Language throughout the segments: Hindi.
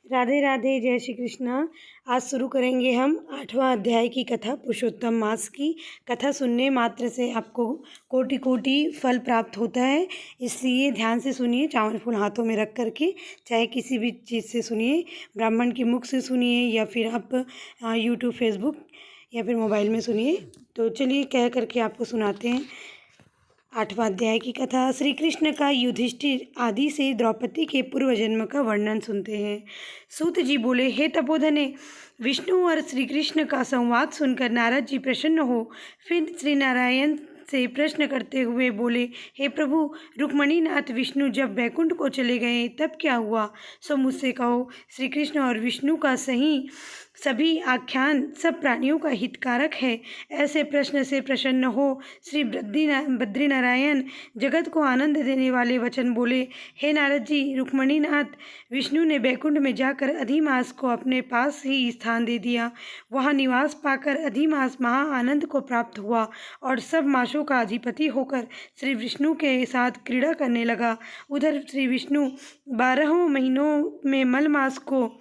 राधे राधे, जय श्री कृष्णा। आज शुरू करेंगे हम 8वां अध्याय की कथा, पुरुषोत्तम मास की। कथा सुनने मात्र से आपको कोटि कोटि फल प्राप्त होता है, इसलिए ध्यान से सुनिए, चावल फूल हाथों में रख करके। चाहे किसी भी चीज़ से सुनिए, ब्राह्मण के मुख से सुनिए या फिर आप यूट्यूब, फेसबुक या फिर मोबाइल में सुनिए। तो चलिए कह करके आपको सुनाते हैं 8वां अध्याय की कथा। श्री कृष्ण का युधिष्ठिर आदि से द्रौपदी के पूर्व जन्म का वर्णन सुनते हैं। सूत जी बोले, हे तपोधने, विष्णु और श्री कृष्ण का संवाद सुनकर नारद जी प्रसन्न हो फिर श्री नारायण से प्रश्न करते हुए बोले, हे प्रभु, रुक्मणीनाथ विष्णु जब बैकुंठ को चले गए तब क्या हुआ, सो मुझसे कहो। श्री कृष्ण और विष्णु का सभी आख्यान सब प्राणियों का हितकारक है। ऐसे प्रश्न से प्रसन्न हो श्री बद्रीनारायण जगत को आनंद देने वाले वचन बोले, हे नारद जी, रुक्मणीनाथ विष्णु ने बैकुंठ में जाकर अधिमास को अपने पास ही स्थान दे दिया। वहाँ निवास पाकर अधिमास महा आनंद को प्राप्त हुआ और सब मासों का अधिपति होकर श्री विष्णु के साथ क्रीड़ा करने लगा। उधर श्री विष्णु 12 महीनों में मल मास को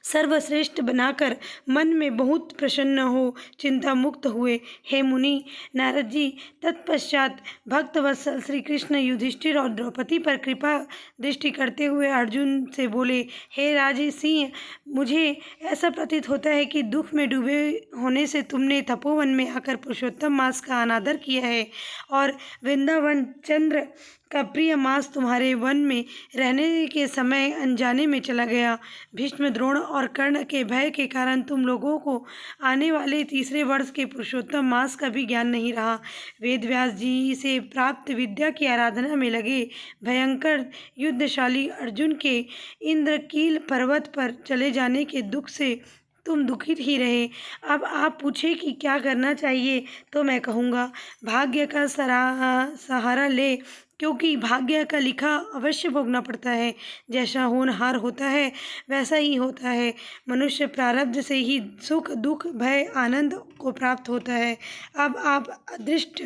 सर्वश्रेष्ठ बनाकर मन में बहुत प्रसन्न हो चिंता मुक्त हुए। हे मुनि नारद जी, तत्पश्चात भक्तवत्सल श्री कृष्ण युधिष्ठिर और द्रौपदी पर कृपा दृष्टि करते हुए अर्जुन से बोले, हे राजे सिंह, मुझे ऐसा प्रतीत होता है कि दुख में डूबे होने से तुमने तपोवन में आकर पुरुषोत्तम मास का अनादर किया है और वृंदावन चंद्र का प्रिय मास तुम्हारे वन में रहने के समय अनजाने में चला गया। भीष्म, द्रोण और कर्ण के भय के कारण तुम लोगों को आने वाले तीसरे वर्ष के पुरुषोत्तम मास का भी ज्ञान नहीं रहा। वेद व्यास जी से प्राप्त विद्या की आराधना में लगे भयंकर युद्धशाली अर्जुन के इंद्रकील पर्वत पर चले जाने के दुख से तुम दुखित ही रहे। अब आप पूछे कि क्या करना चाहिए, तो मैं कहूँगा, भाग्य का सहारा ले, क्योंकि भाग्य का लिखा अवश्य भोगना पड़ता है। जैसा होनहार होता है वैसा ही होता है। मनुष्य प्रारब्ध से ही सुख, दुख, भय, आनंद को प्राप्त होता है। अब आप अदृष्ट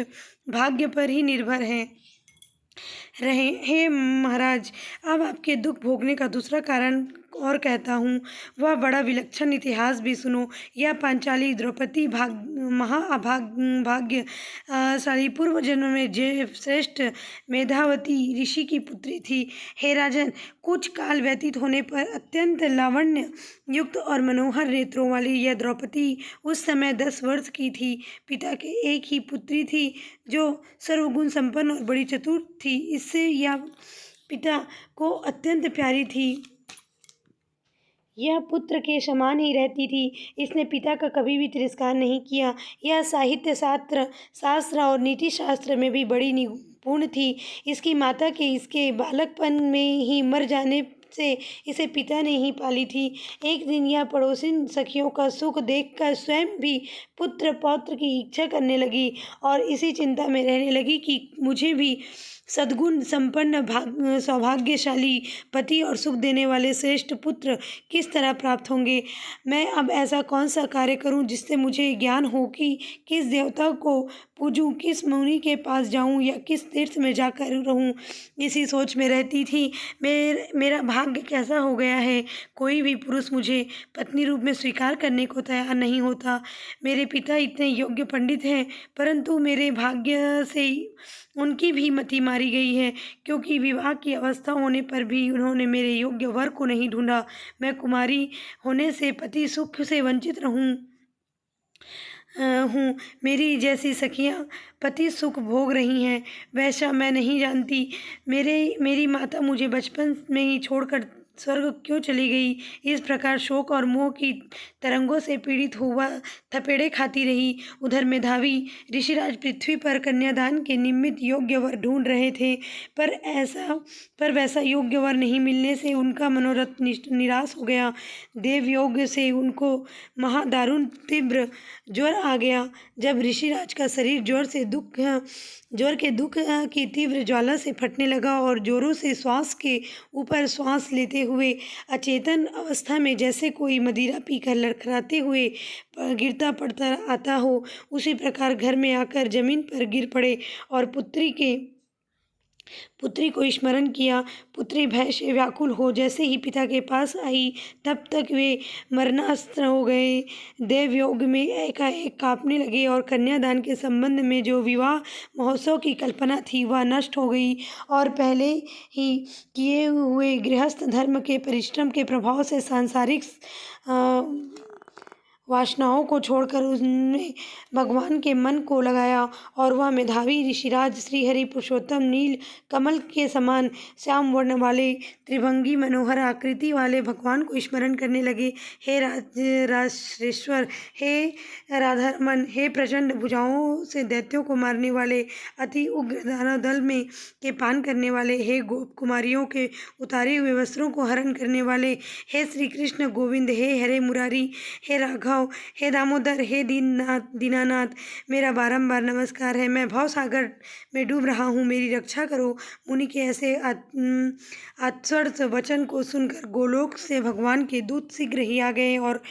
भाग्य पर ही निर्भर हैं रहे। हे महाराज, अब आपके दुख भोगने का दूसरा कारण और कहता हूँ, वह बड़ा विलक्षण इतिहास भी सुनो। यह पांचाली द्रौपदी भाग्यशाली पूर्व जन्म में जय श्रेष्ठ मेधावती ऋषि की पुत्री थी। हे राजन, कुछ काल व्यतीत होने पर अत्यंत लावण्य युक्त और मनोहर नेत्रों वाली यह द्रौपदी उस समय 10 वर्ष की थी। पिता के एक ही पुत्री थी जो सर्वगुण संपन्न और बड़ी चतुर थी। इससे यह पिता को अत्यंत प्यारी थी। यह पुत्र के समान ही रहती थी। इसने पिता का कभी भी तिरस्कार नहीं किया। यह साहित्य शास्त्र और नीति शास्त्र में भी बड़ी निपुण थी। इसकी माता के इसके बालकपन में ही मर जाने से इसे पिता ने ही पाली थी। एक दिन यह पड़ोसिन सखियों का सुख देखकर स्वयं भी पुत्र पौत्र की इच्छा करने लगी और इसी चिंता में रहने लगी कि मुझे भी सद्गुण संपन्न सौभाग्यशाली पति और सुख देने वाले श्रेष्ठ पुत्र किस तरह प्राप्त होंगे। मैं अब ऐसा कौन सा कार्य करूं जिससे मुझे ज्ञान हो कि किस देवता को पूजूं, किस मुनि के पास जाऊं या किस तीर्थ में जाकर रहूं। इसी सोच में रहती थी। मेरा भाग्य कैसा हो गया है। कोई भी पुरुष मुझे पत्नी रूप में स्वीकार करने को तैयार नहीं होता। मेरे पिता इतने योग्य पंडित हैं, परंतु मेरे भाग्य से उनकी भी मति मारी गई है, क्योंकि विवाह की अवस्था होने पर भी उन्होंने मेरे योग्य वर को नहीं ढूंढा। मैं कुमारी होने से पति सुख से वंचित हूँ। मेरी जैसी सखियाँ पति सुख भोग रही हैं, वैसा मैं नहीं जानती। मेरी माता मुझे बचपन में ही छोड़कर स्वर्ग क्यों चली गई। इस प्रकार शोक और मोह की तरंगों से पीड़ित हुआ थपेड़े खाती रही। उधर मेधावी ऋषिराज पृथ्वी पर कन्यादान के निमित्त योग्य वर ढूंढ रहे थे, पर वैसा योग्य वर नहीं मिलने से उनका मनोरथ निराश हो गया। देव योग से उनको महादारुण तीव्र ज्वर आ गया। जब ऋषिराज का शरीर जोर के दुख की तीव्र ज्वाला से फटने लगा और जोरों से श्वास के ऊपर श्वास लेते हुए अचेतन अवस्था में जैसे कोई मदिरा पीकर लड़खड़ाते हुए गिरता पड़ता आता हो, उसी प्रकार घर में आकर जमीन पर गिर पड़े और पुत्री के पुत्री को स्मरण किया। पुत्री भय से व्याकुल हो जैसे ही पिता के पास आई, तब तक वे मरणास्त हो गए। देवयोग में एकाएक काँपने लगे और कन्यादान के संबंध में जो विवाह महोत्सव की कल्पना थी वह नष्ट हो गई और पहले ही किए हुए गृहस्थ धर्म के परिश्रम के प्रभाव से सांसारिक वासनाओं को छोड़कर उसने भगवान के मन को लगाया और वह मेधावी ऋषिराज श्रीहरि पुरुषोत्तम नील कमल के समान श्याम वर्ण वाले त्रिभंगी मनोहर आकृति वाले भगवान को स्मरण करने लगे। हे राजेश्वर, हे राधारमन, हे प्रचंड भुजाओं से दैत्यों को मारने वाले, अति उग्र दानव दल में के पान करने वाले, हे गोप कुमारियों के उतारे हुए वस्त्रों को हरण करने वाले, हे श्री कृष्ण गोविंद, हे हरे मुरारी, हे राघव, हे दामोदर, हे दीनानाथ, मेरा बारंबार नमस्कार है। मैं भव सागर में डूब रहा हूँ, मेरी रक्षा करो। मुनि के ऐसे आत्सर्त वचन को सुनकर गोलोक से भगवान के दूत शीघ्र ही आ गए और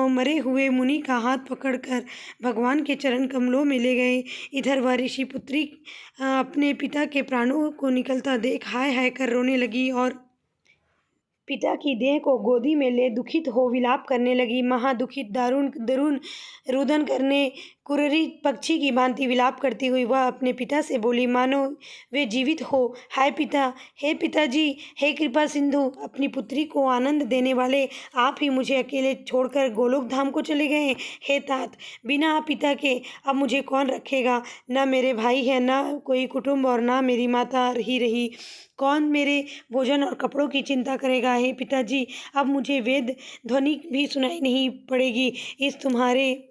मरे हुए मुनि का हाथ पकड़कर भगवान के चरण कमलों में ले गए। इधर वह ऋषि पुत्री अपने पिता के प्राणों को निकलता देख हाय हाय कर रोने लगी और पिता की देह को गोदी में ले दुखित हो विलाप करने लगी। महादुखित दारुण दरुण रुदन करने कुररी पक्षी की भांति विलाप करती हुई वह अपने पिता से बोली, मानो वे जीवित हो। हाय पिता, हे पिताजी, हे कृपा सिंधु, अपनी पुत्री को आनंद देने वाले आप ही मुझे अकेले छोड़कर गोलोक धाम को चले गए। हे तात, बिना पिता के अब मुझे कौन रखेगा? न मेरे भाई है, न कोई कुटुंब और न मेरी माता ही रही। कौन मेरे भोजन और कपड़ों की चिंता करेगा? हे पिताजी, अब मुझे वेद ध्वनि भी सुनाई नहीं पड़ेगी। इस तुम्हारे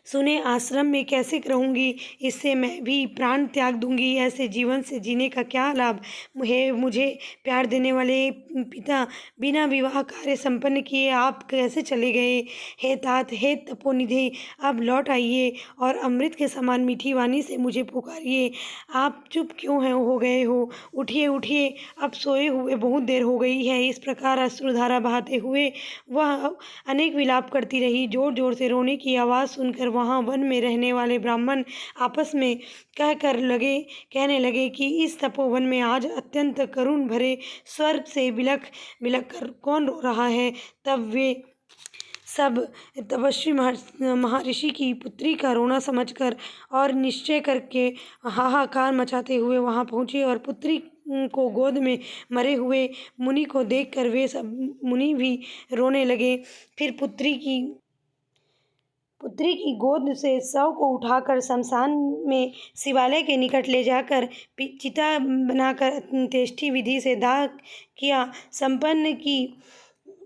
सुने आश्रम में कैसे रहूंगी? इससे मैं भी प्राण त्याग दूंगी। ऐसे जीवन से जीने का क्या लाभ? मुझे प्यार देने वाले पिता बिना विवाह कार्य संपन्न किए आप कैसे चले गए? हे तात, हे तपोनिधि, अब लौट आइए और अमृत के समान मीठी वाणी से मुझे पुकारिए। आप चुप क्यों हो गए हो? उठिए उठिए, अब सोए हुए बहुत देर हो गई है। इस प्रकार अश्रुधारा बहाते हुए वह अनेक विलाप करती रही। जोर जोर से रोने की आवाज़ सुनकर वहाँ वन में रहने वाले ब्राह्मण आपस में कहने लगे कि इस तपोवन में आज अत्यंत करुण भरे स्वर से बिलख बिलख कर कौन रो रहा है? तब वे सब तपस्वी महर्षि की पुत्री का रोना समझकर और निश्चय करके हाहाकार मचाते हुए वहाँ पहुँचे और पुत्री को गोद में मरे हुए मुनि को देखकर वे सब मुनि भी रोने लगे। फिर पुत्री की गोद से शव को उठाकर शमशान में शिवालय के निकट ले जाकर चिता बनाकर अंत्येष्टि विधि से दाह किया। संपन्न की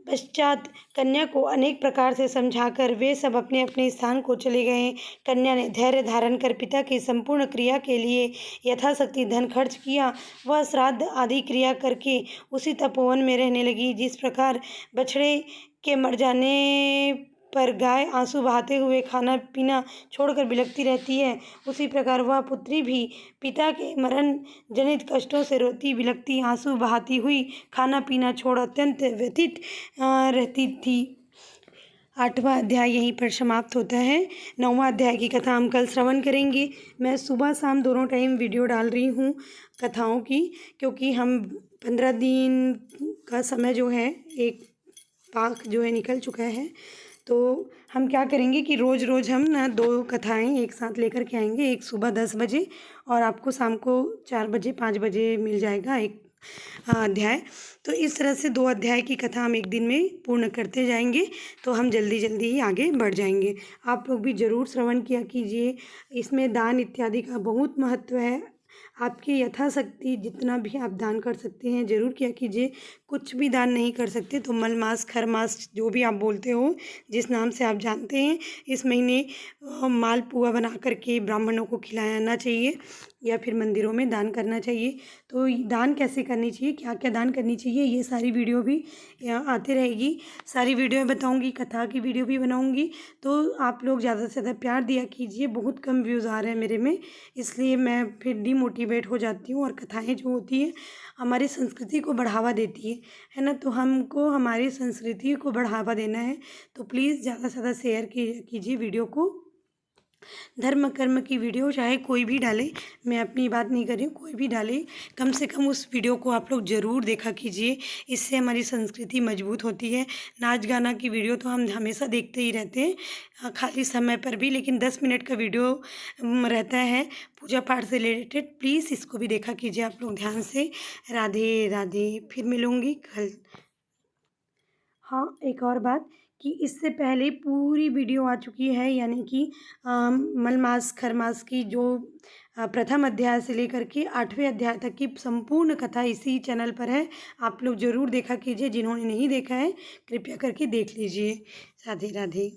पश्चात कन्या को अनेक प्रकार से समझाकर वे सब अपने अपने स्थान को चले गए। कन्या ने धैर्य धारण कर पिता की संपूर्ण क्रिया के लिए यथाशक्ति धन खर्च किया। वह श्राद्ध आदि क्रिया करके उसी तपोवन में रहने लगी। जिस प्रकार बछड़े के मर जाने पर गाय आंसू बहाते हुए खाना पीना छोड़कर बिलखती रहती है, उसी प्रकार वह पुत्री भी पिता के मरण जनित कष्टों से रोती बिलखती आंसू बहाती हुई खाना पीना छोड़ अत्यंत व्यथित रहती थी। 8वां अध्याय यहीं पर समाप्त होता है। 9वां अध्याय की कथा हम कल श्रवण करेंगे। मैं सुबह शाम दोनों टाइम वीडियो डाल रही हूँ कथाओं की, क्योंकि हम 15 दिन का समय जो है एक पाक जो है निकल चुका है। तो हम क्या करेंगे कि रोज़ रोज़ हम ना 2 कथाएं एक साथ लेकर के आएंगे। एक सुबह 10 बजे और आपको शाम को 4 बजे 5 बजे मिल जाएगा एक अध्याय। तो इस तरह से 2 अध्याय की कथा हम एक दिन में पूर्ण करते जाएंगे, तो हम जल्दी जल्दी ही आगे बढ़ जाएंगे। आप लोग भी ज़रूर श्रवण किया कीजिए। इसमें दान इत्यादि का बहुत महत्व है। आपकी यथाशक्ति जितना भी आप दान कर सकते हैं ज़रूर किया कीजिए। कुछ भी दान नहीं कर सकते तो मलमास खरमास जो भी आप बोलते हो, जिस नाम से आप जानते हैं, इस महीने मालपुआ बना करके ब्राह्मणों को खिलाना चाहिए या फिर मंदिरों में दान करना चाहिए। तो दान कैसे करनी चाहिए, क्या क्या दान करनी चाहिए, ये सारी वीडियो भी यहाँ आती रहेगी। सारी वीडियो में बताऊँगी, कथा की वीडियो भी बनाऊँगी। तो आप लोग ज़्यादा से ज़्यादा प्यार दिया कीजिए। बहुत कम व्यूज़ आ रहे हैं मेरे में, इसलिए मैं फिर डिमोटिवेट हो जाती हूँ। और कथाएँ जो होती हैं हमारी संस्कृति को बढ़ावा देती है ना। तो हमको हमारी संस्कृति को बढ़ावा देना है, तो प्लीज़ ज़्यादा से ज़्यादा शेयर कीजिए वीडियो को। धर्म कर्म की वीडियो चाहे कोई भी डाले, मैं अपनी बात नहीं कर रही हूँ, कोई भी डाले, कम से कम उस वीडियो को आप लोग ज़रूर देखा कीजिए। इससे हमारी संस्कृति मजबूत होती है। नाच गाना की वीडियो तो हम हमेशा देखते ही रहते हैं, खाली समय पर भी, लेकिन 10 मिनट का वीडियो रहता है पूजा पाठ से रिलेटेड। प्लीज़ इसको भी देखा कीजिए आप लोग ध्यान से। राधे राधे। फिर मिलूँगी कल। हाँ, एक और बात कि इससे पहले पूरी वीडियो आ चुकी है, यानी कि मलमास खरमास की जो प्रथम अध्याय से लेकर के 8वें अध्याय तक की संपूर्ण कथा इसी चैनल पर है। आप लोग ज़रूर देखा कीजिए, जिन्होंने नहीं देखा है कृपया करके देख लीजिए। राधे राधे।